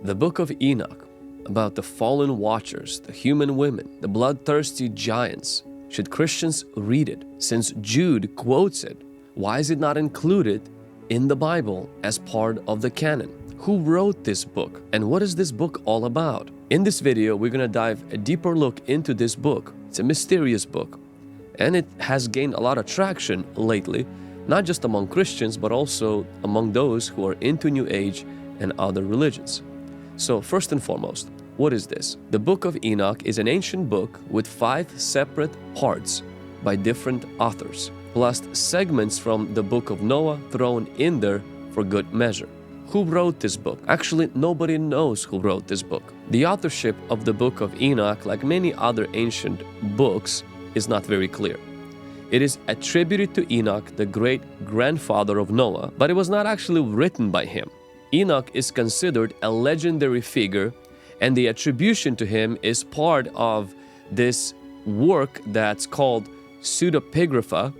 The book of Enoch, about the fallen watchers, the human women, the bloodthirsty giants. Should Christians read it? Since Jude quotes it, why is it not included in the Bible as part of the canon? Who wrote this book? And what is this book all about? In this video, we're going to dive a deeper look into this book. It's a mysterious book, and it has gained a lot of traction lately, not just among Christians, but also among those who are into New Age and other religions. So first and foremost, what is this? The Book of Enoch is an ancient book with 5 separate parts by different authors, plus segments from the Book of Noah thrown in there for good measure. Who wrote this book? Actually, nobody knows who wrote this book. The authorship of the Book of Enoch, like many other ancient books, is not very clear. It is attributed to Enoch, the great-grandfather of Noah, but it was not actually written by him. Enoch is considered a legendary figure, and the attribution to him is part of this work that's called Pseudepigrapha.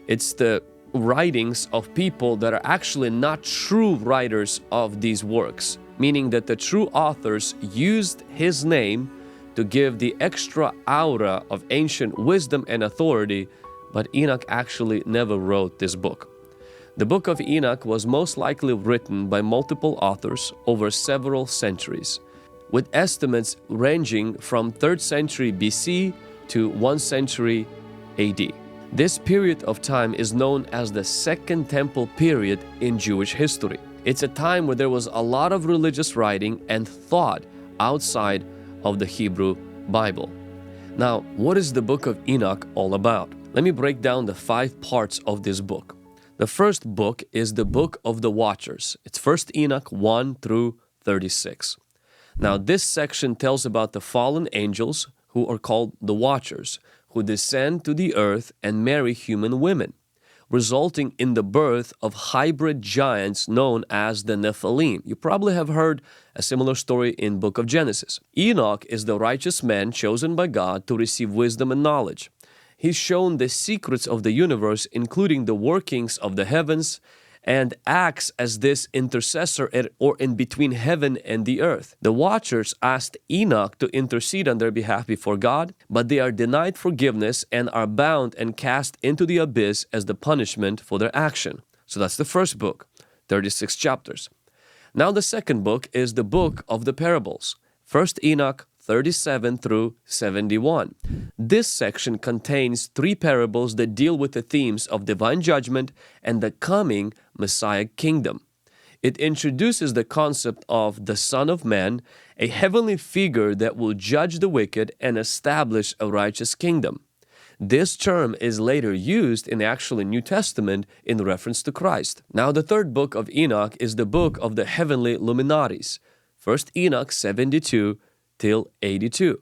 It's the writings of people that are actually not true writers of these works, meaning that the true authors used his name to give the extra aura of ancient wisdom and authority, but Enoch actually never wrote this book. The Book of Enoch was most likely written by multiple authors over several centuries, with estimates ranging from 3rd century BC to 1st century AD. This period of time is known as the Second Temple period in Jewish history. It's a time where there was a lot of religious writing and thought outside of the Hebrew Bible. Now, what is the Book of Enoch all about? Let me break down the 5 parts of this book. The first book is the Book of the Watchers. It's First Enoch 1 through 36. Now, this section tells about the fallen angels who are called the Watchers, who descend to the earth and marry human women, resulting in the birth of hybrid giants known as the Nephilim. You probably have heard a similar story in Book of Genesis. Enoch is the righteous man chosen by God to receive wisdom and knowledge. He's shown the secrets of the universe, including the workings of the heavens, and acts as this intercessor or in between heaven and the earth. The Watchers asked Enoch to intercede on their behalf before God, but they are denied forgiveness and are bound and cast into the abyss as the punishment for their action. So that's the first book, 36 chapters. Now the second book is the Book of the Parables, First Enoch 37 through 71. This section contains 3 parables that deal with the themes of divine judgment and the coming Messiah kingdom. It introduces the concept of the Son of Man, a heavenly figure that will judge the wicked and establish a righteous kingdom. This term is later used in the actual New Testament in reference to Christ. Now the third book of Enoch is the book of the heavenly luminaries, First Enoch 72 till 82.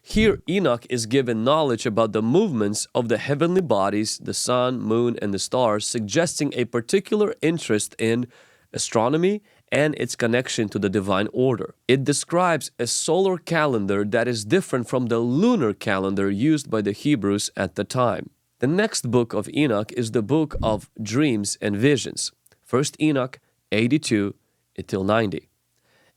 Here Enoch is given knowledge about the movements of the heavenly bodies, the sun, moon, and the stars, suggesting a particular interest in astronomy and its connection to the divine order. It describes a solar calendar that is different from the lunar calendar used by the Hebrews at the time. The next book of Enoch is the book of dreams and visions, First Enoch 82 till 90.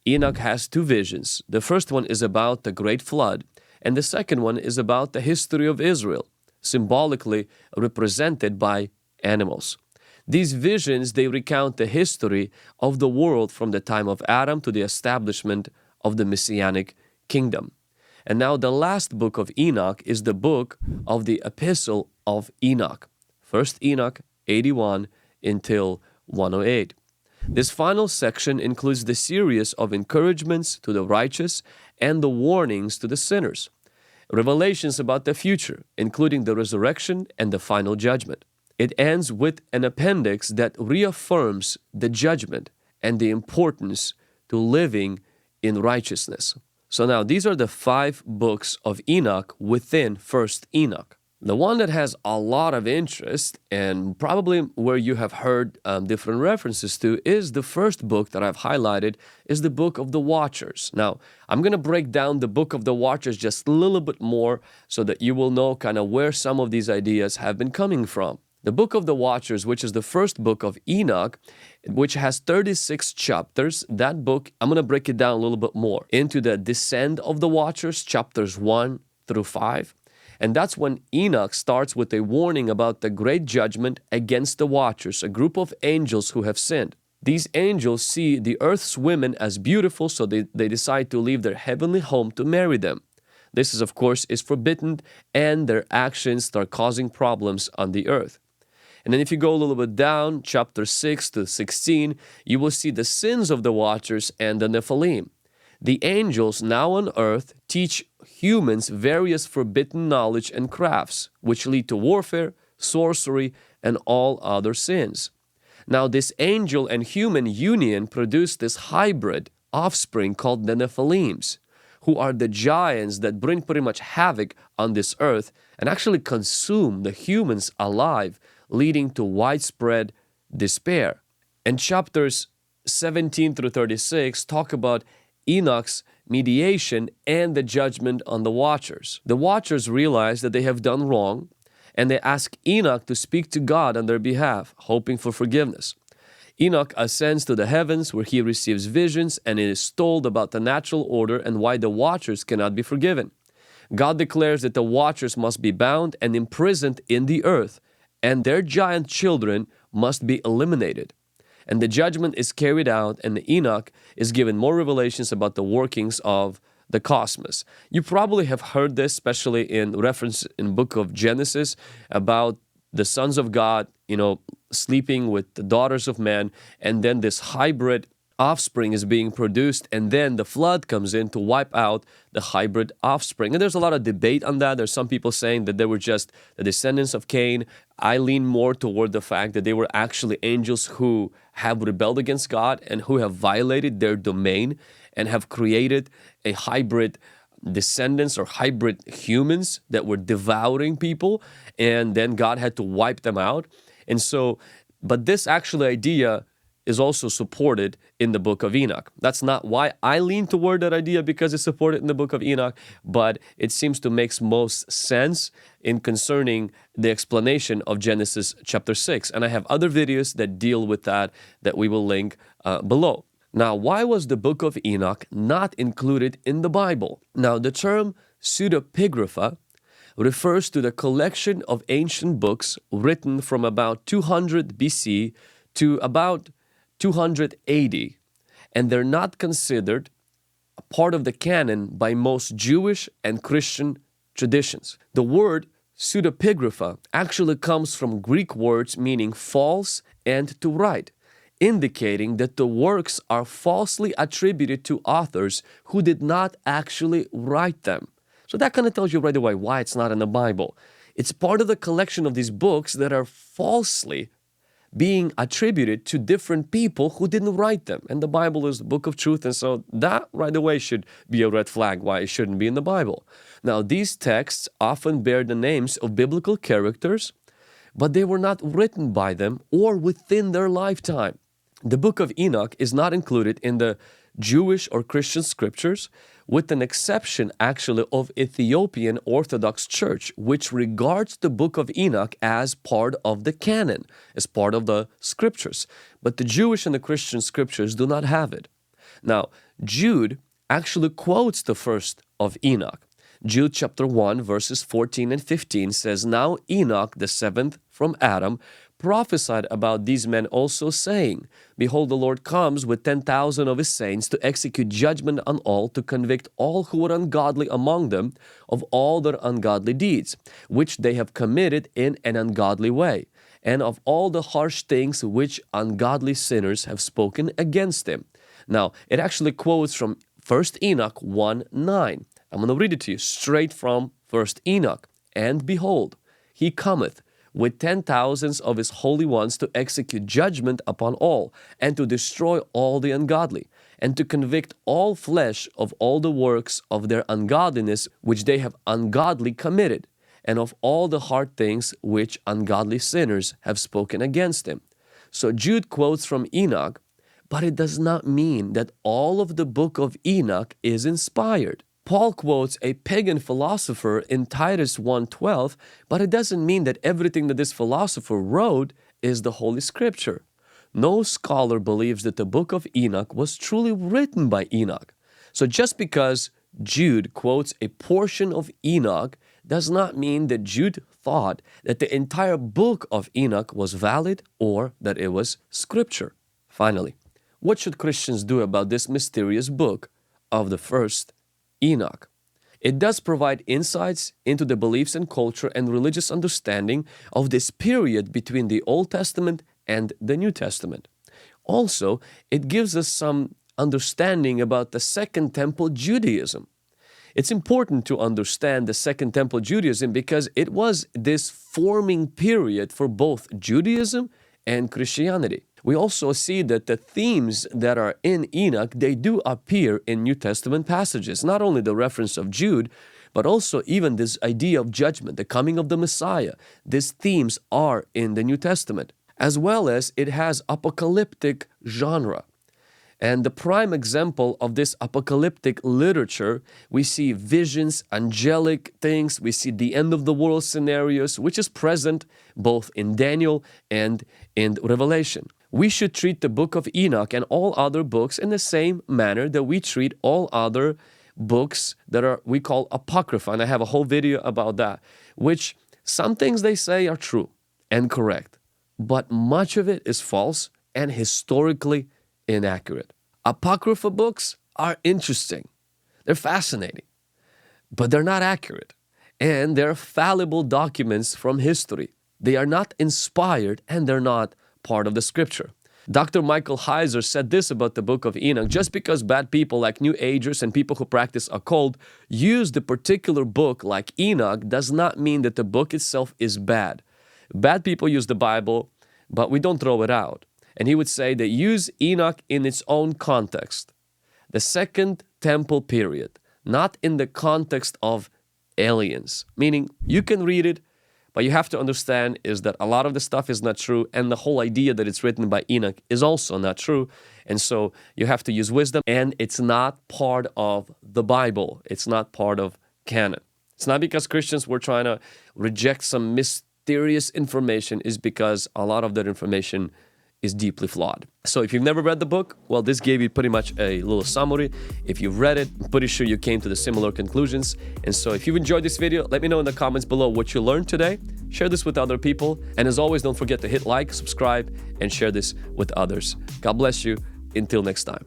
Enoch has 2 visions. The first one is about the great flood, and the second one is about the history of Israel, symbolically represented by animals. These visions, they recount the history of the world from the time of Adam to the establishment of the Messianic kingdom. And now the last book of Enoch is the book of the Epistle of Enoch, First Enoch 81 until 108. This final section includes the series of encouragements to the righteous and the warnings to the sinners, revelations about the future, including the resurrection and the final judgment. It ends with an appendix that reaffirms the judgment and the importance to living in righteousness. So now these are the 5 books of Enoch within First Enoch. The one that has a lot of interest and probably where you have heard different references to is the first book that I've highlighted, is the Book of the Watchers. Now, I'm going to break down the Book of the Watchers just a little bit more so that you will know kind of where some of these ideas have been coming from. The book of the Watchers, which is the first book of Enoch, which has 36 chapters, that book, I'm going to break it down a little bit more into the descent of the Watchers, chapters 1 through 5. And that's when Enoch starts with a warning about the great judgment against the Watchers, a group of angels who have sinned. These angels see the earth's women as beautiful, so they decide to leave their heavenly home to marry them. This is, of course, is forbidden, and their actions start causing problems on the earth. And then if you go a little bit down, chapter 6 to 16, you will see the sins of the Watchers and the Nephilim. The angels now on earth teach humans various forbidden knowledge and crafts, which lead to warfare, sorcery, and all other sins. Now, this angel and human union produced this hybrid offspring called the Nephilims, who are the giants that bring pretty much havoc on this earth and actually consume the humans alive, leading to widespread despair. And chapters 17 through 36 talk about Enoch's mediation and the judgment on the Watchers. The Watchers realize that they have done wrong, and they ask Enoch to speak to God on their behalf, hoping for forgiveness. Enoch ascends to the heavens, where he receives visions and is told about the natural order and why the Watchers cannot be forgiven. God declares that the Watchers must be bound and imprisoned in the earth, and their giant children must be eliminated. And the judgment is carried out, and Enoch is given more revelations about the workings of the cosmos. You probably have heard this, especially in reference in book of Genesis, about the sons of God, sleeping with the daughters of men, and then this hybrid offspring is being produced, and then the flood comes in to wipe out the hybrid offspring. And there's a lot of debate on that. There's some people saying that they were just the descendants of Cain. I lean more toward the fact that they were actually angels who have rebelled against God and who have violated their domain and have created a hybrid descendants or hybrid humans that were devouring people, and then God had to wipe them out. And so, but this actually idea is also supported in the book of Enoch. That's not why I lean toward that idea, because it's supported in the book of Enoch, but it seems to make most sense in concerning the explanation of Genesis chapter 6. And I have other videos that deal with that we will link below. Now, why was the book of Enoch not included in the Bible? Now, the term Pseudepigrapha refers to the collection of ancient books written from about 200 BC to about 200 AD, and they're not considered a part of the canon by most Jewish and Christian traditions. The word pseudepigrapha actually comes from Greek words meaning false and to write, indicating that the works are falsely attributed to authors who did not actually write them. So that kind of tells you right away why it's not in the Bible. It's part of the collection of these books that are falsely being attributed to different people who didn't write them. And the Bible is the book of truth, and so that right away should be a red flag why it shouldn't be in the Bible. Now, these texts often bear the names of biblical characters, but they were not written by them or within their lifetime. The book of Enoch is not included in the Jewish or Christian scriptures, with an exception actually of Ethiopian Orthodox Church, which regards the book of Enoch as part of the canon, as part of the scriptures. But the Jewish and the Christian scriptures do not have it. Now, Jude actually quotes the first of Enoch. Jude chapter 1 verses 14 and 15 says, "Now Enoch, the seventh from Adam, prophesied about these men also, saying, Behold, the Lord comes with 10,000 of his saints to execute judgment on all, to convict all who were ungodly among them of all their ungodly deeds, which they have committed in an ungodly way, and of all the harsh things which ungodly sinners have spoken against him." Now, it actually quotes from First Enoch 1:9. I'm going to read it to you straight from First Enoch. "And behold, he cometh with 10,000s of his holy ones to execute judgment upon all, and to destroy all the ungodly, and to convict all flesh of all the works of their ungodliness which they have ungodly committed, and of all the hard things which ungodly sinners have spoken against him." So Jude quotes from Enoch, but it does not mean that all of the book of Enoch is inspired. Paul quotes a pagan philosopher in Titus 1:12, but it doesn't mean that everything that this philosopher wrote is the Holy Scripture. No scholar believes that the book of Enoch was truly written by Enoch. So just because Jude quotes a portion of Enoch does not mean that Jude thought that the entire book of Enoch was valid or that it was Scripture. Finally, what should Christians do about this mysterious book of the First Enoch? It does provide insights into the beliefs and culture and religious understanding of this period between the Old Testament and the New Testament. Also, it gives us some understanding about the Second Temple Judaism. It's important to understand the Second Temple Judaism because it was this forming period for both Judaism and Christianity. We also see that the themes that are in Enoch, they do appear in New Testament passages. Not only the reference of Jude, but also even this idea of judgment, the coming of the Messiah. These themes are in the New Testament, as well as it has apocalyptic genre. And the prime example of this apocalyptic literature, we see visions, angelic things, we see the end of the world scenarios, which is present both in Daniel and in Revelation. We should treat the book of Enoch and all other books in the same manner that we treat all other books that we call Apocrypha. And I have a whole video about that, which some things they say are true and correct, but much of it is false and historically inaccurate. Apocrypha books are interesting. They're fascinating, but they're not accurate. And they're fallible documents from history. They are not inspired and they're not part of the Scripture. Dr. Michael Heiser said this about the book of Enoch: just because bad people like New Agers and people who practice occult use the particular book like Enoch does not mean that the book itself is bad. Bad people use the Bible, but we don't throw it out. And he would say that use Enoch in its own context, the Second Temple period, not in the context of aliens. Meaning you can read it, but you have to understand is that a lot of the stuff is not true, and the whole idea that it's written by Enoch is also not true. And so you have to use wisdom, and it's not part of the Bible. It's not part of canon. It's not because Christians were trying to reject some mysterious information, it's because a lot of that information is deeply flawed. So if you've never read the book, well, this gave you pretty much a little summary. If you've read it, I'm pretty sure you came to the similar conclusions. And so if you've enjoyed this video, let me know in the comments below what you learned today. Share this with other people. And as always, don't forget to hit like, subscribe, and share this with others. God bless you. Until next time.